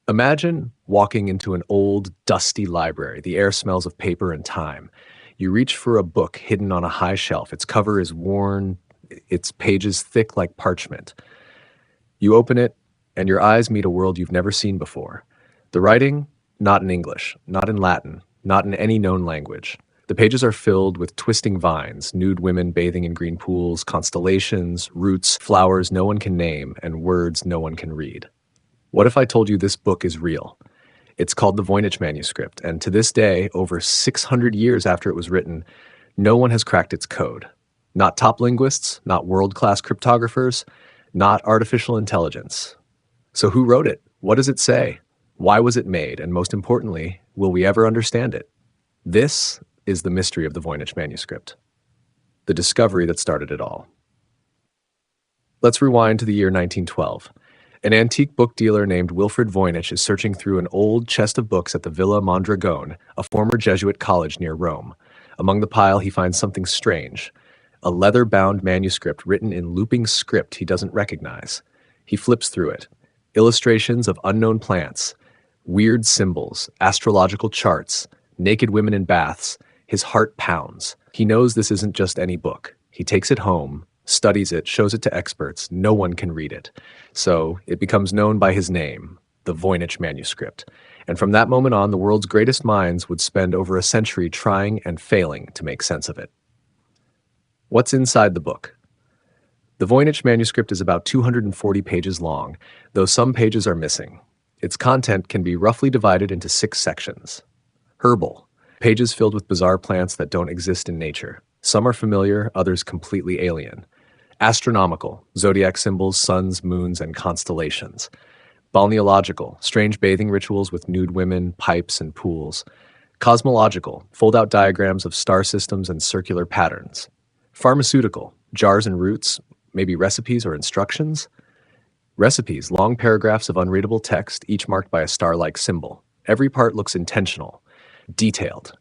Imagine walking into an old, dusty library. The air smells of paper and time. You reach for a book hidden on a high shelf. Its cover is worn, its pages thick like parchment. You open it, and your eyes meet a world you've never seen before. The writing, not in English, not in Latin, not in any known language. The pages are filled with twisting vines, nude women bathing in green pools, constellations, roots, flowers no one can name, and words no one can read. What if I told you this book is real? It's called the Voynich Manuscript, and to this day, over 600 years after it was written, no one has cracked its code. Not top linguists, not world-class cryptographers, not artificial intelligence. So who wrote it? What does it say? Why was it made? And most importantly, will we ever understand it? This is the mystery of the Voynich Manuscript, the discovery that started it all. Let's rewind to the year 1912. An antique book dealer named Wilfred Voynich is searching through an old chest of books at the Villa Mondragone, a former Jesuit college near Rome. Among the pile, he finds something strange, a leather-bound manuscript written in looping script he doesn't recognize. He flips through it. Illustrations of unknown plants, weird symbols, astrological charts, naked women in baths. His heart pounds. He knows this isn't just any book. He takes it home, studies it, shows it to experts. No one can read it. So it becomes known by his name, the Voynich Manuscript. And from that moment on, the world's greatest minds would spend over a century trying and failing to make sense of it. What's inside the book? The Voynich Manuscript is about 240 pages long, though some pages are missing. Its content can be roughly divided into 6 sections. Herbal. Pages filled with bizarre plants that don't exist in nature. Some are familiar, others completely alien. Astronomical, zodiac symbols, suns, moons, and constellations. Balneological, strange bathing rituals with nude women, pipes, and pools. Cosmological, fold-out diagrams of star systems and circular patterns. Pharmaceutical, jars and roots, maybe recipes or instructions. Recipes, long paragraphs of unreadable text, each marked by a star-like symbol. Every part looks intentional. Detailed,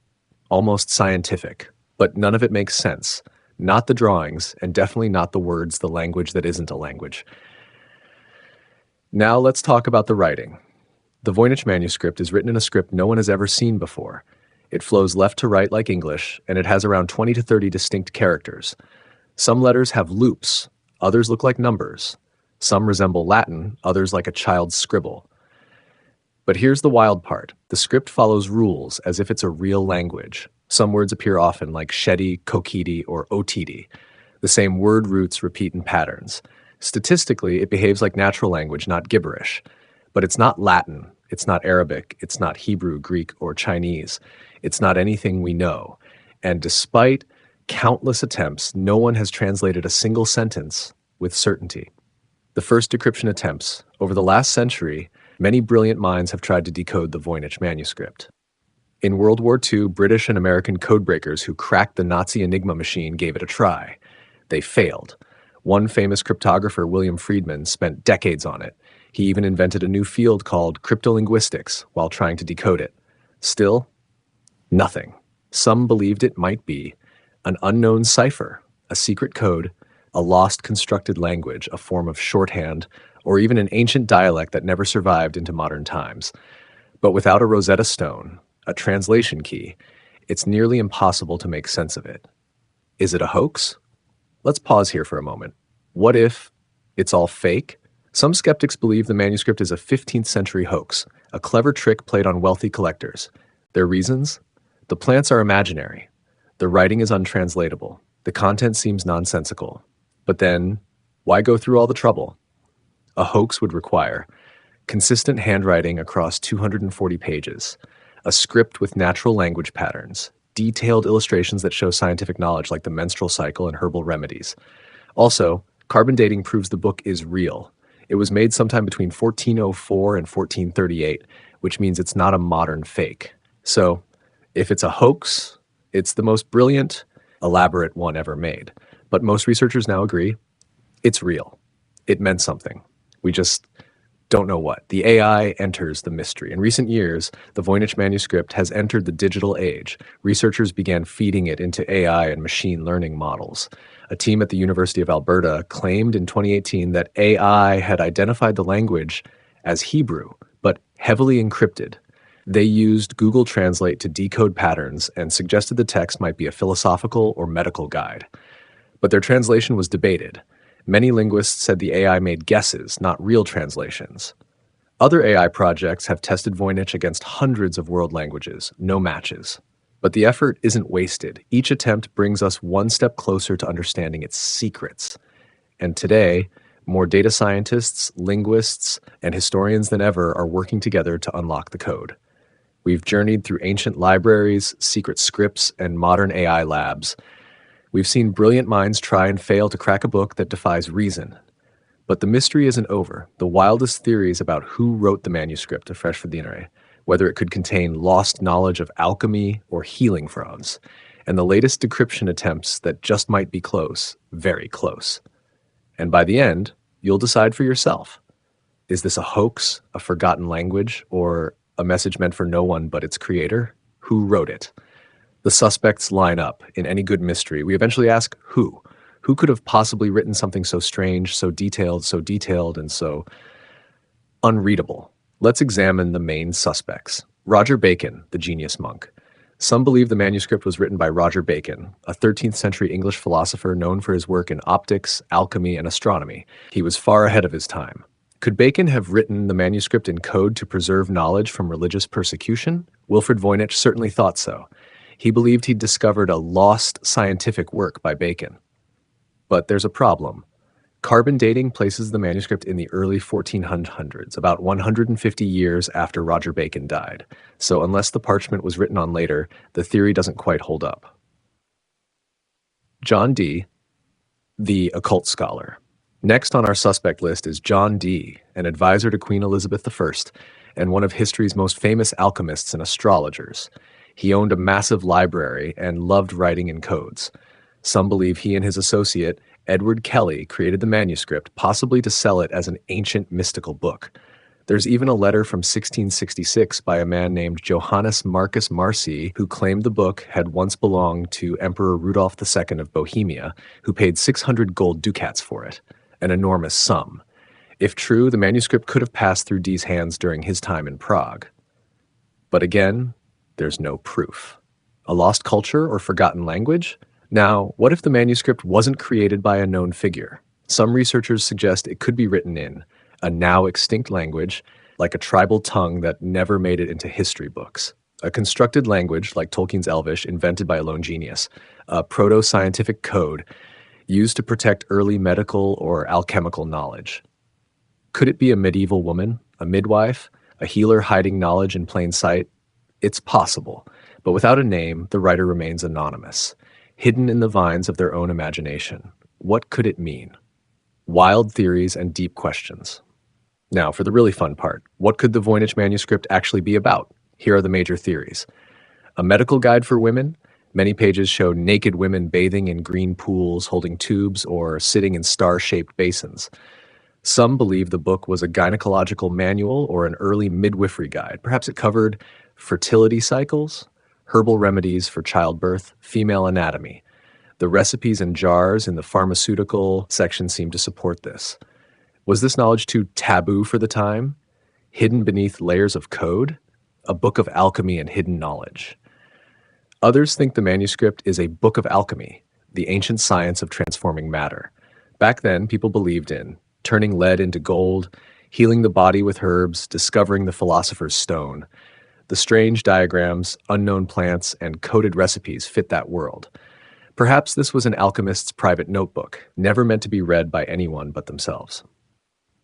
almost scientific, but none of it makes sense. Not the drawings, and definitely not the words, the language that isn't a language. Now let's talk about the writing. The Voynich Manuscript is written in a script no one has ever seen before. It flows left to right like English, and it has around 20 to 30 distinct characters. Some letters have loops, others look like numbers. Some resemble Latin, others like a child's scribble. But here's the wild part. The script follows rules as if it's a real language. Some words appear often like shedi, kokidi, or otidi. The same word roots repeat in patterns. Statistically, it behaves like natural language, not gibberish. But it's not Latin, it's not Arabic, it's not Hebrew, Greek, or Chinese. It's not anything we know. And despite countless attempts, no one has translated a single sentence with certainty. The first decryption attempts, over the last century, many brilliant minds have tried to decode the Voynich Manuscript. In World War II, British and American codebreakers who cracked the Nazi Enigma machine gave it a try. They failed. One famous cryptographer, William Friedman, spent decades on it. He even invented a new field called cryptolinguistics while trying to decode it. Still, nothing. Some believed it might be an unknown cipher, a secret code, a lost constructed language, a form of shorthand, or even an ancient dialect that never survived into modern times. But without a Rosetta Stone, a translation key, it's nearly impossible to make sense of it. Is it a hoax? Let's pause here for a moment. What if it's all fake? Some skeptics believe the manuscript is a 15th century hoax, a clever trick played on wealthy collectors. Their reasons? The plants are imaginary. The writing is untranslatable. The content seems nonsensical. But then, why go through all the trouble? A hoax would require consistent handwriting across 240 pages, a script with natural language patterns, detailed illustrations that show scientific knowledge like the menstrual cycle and herbal remedies. Also, carbon dating proves the book is real. It was made sometime between 1404 and 1438, which means it's not a modern fake. So, if it's a hoax, it's the most brilliant, elaborate one ever made. But most researchers now agree it's real. It meant something. We just don't know what. The AI enters the mystery. In recent years, the Voynich Manuscript has entered the digital age. Researchers began feeding it into AI and machine learning models. A team at the University of Alberta claimed in 2018 that AI had identified the language as Hebrew, but heavily encrypted. They used Google Translate to decode patterns and suggested the text might be a philosophical or medical guide. But their translation was debated. Many linguists said the AI made guesses, not real translations. Other AI projects have tested Voynich against hundreds of world languages, no matches. But the effort isn't wasted. Each attempt brings us one step closer to understanding its secrets. And today, more data scientists, linguists, and historians than ever are working together to unlock the code. We've journeyed through ancient libraries, secret scripts, and modern AI labs. We've seen brilliant minds try and fail to crack a book that defies reason. But the mystery isn't over. The wildest theories about who wrote the manuscript are fresh for the internet, whether it could contain lost knowledge of alchemy or healing frauds, and the latest decryption attempts that just might be close, very close. And by the end, you'll decide for yourself. Is this a hoax, a forgotten language, or a message meant for no one but its creator? Who wrote it? The suspects line up. In any good mystery, we eventually ask who? Who could have possibly written something so strange, so detailed, and so unreadable? Let's examine the main suspects. Roger Bacon, the genius monk. Some believe the manuscript was written by Roger Bacon, a 13th century English philosopher known for his work in optics, alchemy, and astronomy. He was far ahead of his time. Could Bacon have written the manuscript in code to preserve knowledge from religious persecution? Wilfred Voynich certainly thought so. He believed he'd discovered a lost scientific work by Bacon. But there's a problem. Carbon dating places the manuscript in the early 1400s, about 150 years after Roger Bacon died. So unless the parchment was written on later, the theory doesn't quite hold up. John Dee, the Occult Scholar. Next on our suspect list is John Dee, an advisor to Queen Elizabeth I and one of history's most famous alchemists and astrologers. He owned a massive library and loved writing in codes. Some believe he and his associate, Edward Kelly, created the manuscript, possibly to sell it as an ancient mystical book. There's even a letter from 1666 by a man named Johannes Marcus Marci, who claimed the book had once belonged to Emperor Rudolph II of Bohemia, who paid 600 gold ducats for it, an enormous sum. If true, the manuscript could have passed through Dee's hands during his time in Prague. But again, there's no proof. A lost culture or forgotten language? Now, what if the manuscript wasn't created by a known figure? Some researchers suggest it could be written in a now extinct language, like a tribal tongue that never made it into history books. A constructed language, like Tolkien's Elvish, invented by a lone genius. A proto-scientific code used to protect early medical or alchemical knowledge. Could it be a medieval woman, a midwife, a healer hiding knowledge in plain sight? It's possible, but without a name, the writer remains anonymous, hidden in the vines of their own imagination. What could it mean? Wild theories and deep questions. Now, for the really fun part, what could the Voynich manuscript actually be about? Here are the major theories. A medical guide for women. Many pages show naked women bathing in green pools, holding tubes, or sitting in star-shaped basins. Some believe the book was a gynecological manual or an early midwifery guide. Perhaps it covered fertility cycles, herbal remedies for childbirth, female anatomy. The recipes and jars in the pharmaceutical section seem to support this. Was this knowledge too taboo for the time? Hidden beneath layers of code? A book of alchemy and hidden knowledge. Others think the manuscript is a book of alchemy, the ancient science of transforming matter. Back then, people believed in turning lead into gold, healing the body with herbs, discovering the philosopher's stone. The strange diagrams, unknown plants, and coded recipes fit that world. Perhaps this was an alchemist's private notebook, never meant to be read by anyone but themselves.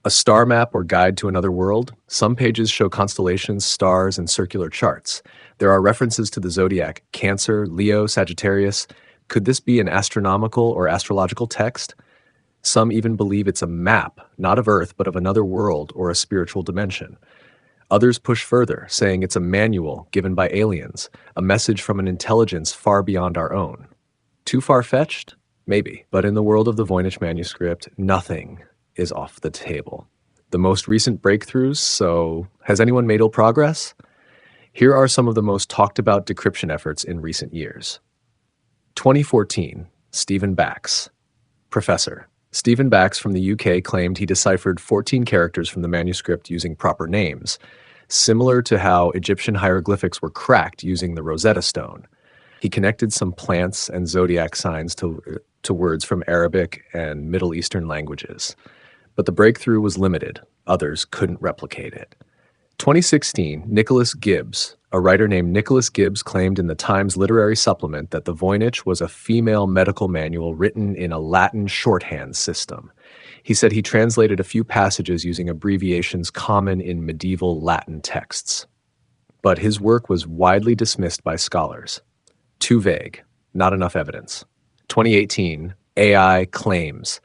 A star map or guide to another world? Some pages show constellations, stars, and circular charts. There are references to the zodiac, Cancer, Leo, Sagittarius. Could this be an astronomical or astrological text? Some even believe it's a map, not of Earth, but of another world or a spiritual dimension. Others push further, saying it's a manual given by aliens, a message from an intelligence far beyond our own. Too far-fetched? Maybe. But in the world of the Voynich manuscript, nothing is off the table. The most recent breakthroughs, so has anyone made progress? Here are some of the most talked about decryption efforts in recent years. 2014, Stephen Bax. Professor. Stephen Bax from the UK claimed he deciphered 14 characters from the manuscript using proper names. similar to how Egyptian hieroglyphics were cracked using the Rosetta Stone. He connected some plants and zodiac signs to words from Arabic and Middle Eastern languages. But the breakthrough was limited. Others couldn't replicate it. 2016, Nicholas Gibbs, a writer named Nicholas Gibbs, claimed in the Times Literary Supplement that the Voynich was a female medical manual written in a Latin shorthand system. He said he translated a few passages using abbreviations common in medieval Latin texts. But his work was widely dismissed by scholars. Too vague, not enough evidence. 2018, AI claims.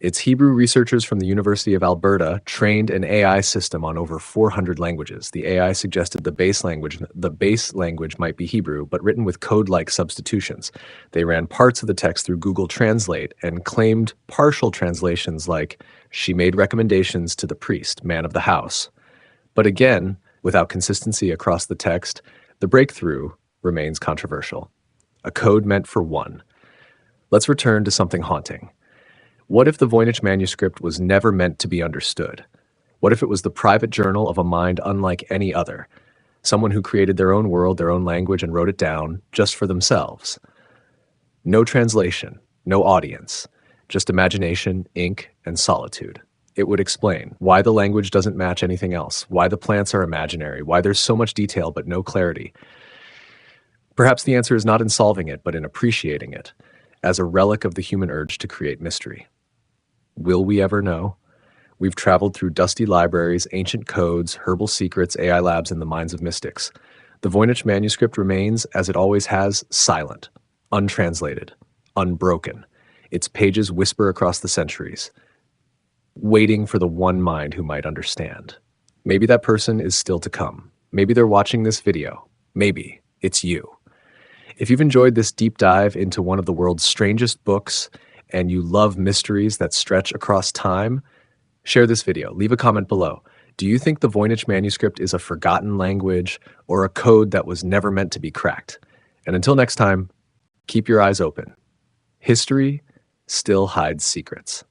Its Hebrew researchers from the University of Alberta trained an AI system on over 400 languages. The AI suggested the base language might be Hebrew, but written with code-like substitutions. They ran parts of the text through Google Translate and claimed partial translations like, "She made recommendations to the priest, man of the house." But again, without consistency across the text, the breakthrough remains controversial. A code meant for one. Let's return to something haunting. What if the Voynich Manuscript was never meant to be understood? What if it was the private journal of a mind unlike any other? Someone who created their own world, their own language, and wrote it down just for themselves. No translation, no audience, just imagination, ink, and solitude. It would explain why the language doesn't match anything else, why the plants are imaginary, why there's so much detail but no clarity. Perhaps the answer is not in solving it, but in appreciating it as a relic of the human urge to create mystery. Will we ever know? We've traveled through dusty libraries, ancient codes, herbal secrets, AI labs, and the minds of mystics. The Voynich Manuscript remains, as it always has, silent, untranslated, unbroken. Its pages whisper across the centuries, waiting for the one mind who might understand. Maybe that person is still to come. Maybe they're watching this video. Maybe it's you. If you've enjoyed this deep dive into one of the world's strangest books and you love mysteries that stretch across time, share this video. Leave a comment below. Do you think the Voynich Manuscript is a forgotten language or a code that was never meant to be cracked? And until next time, keep your eyes open. History still hides secrets.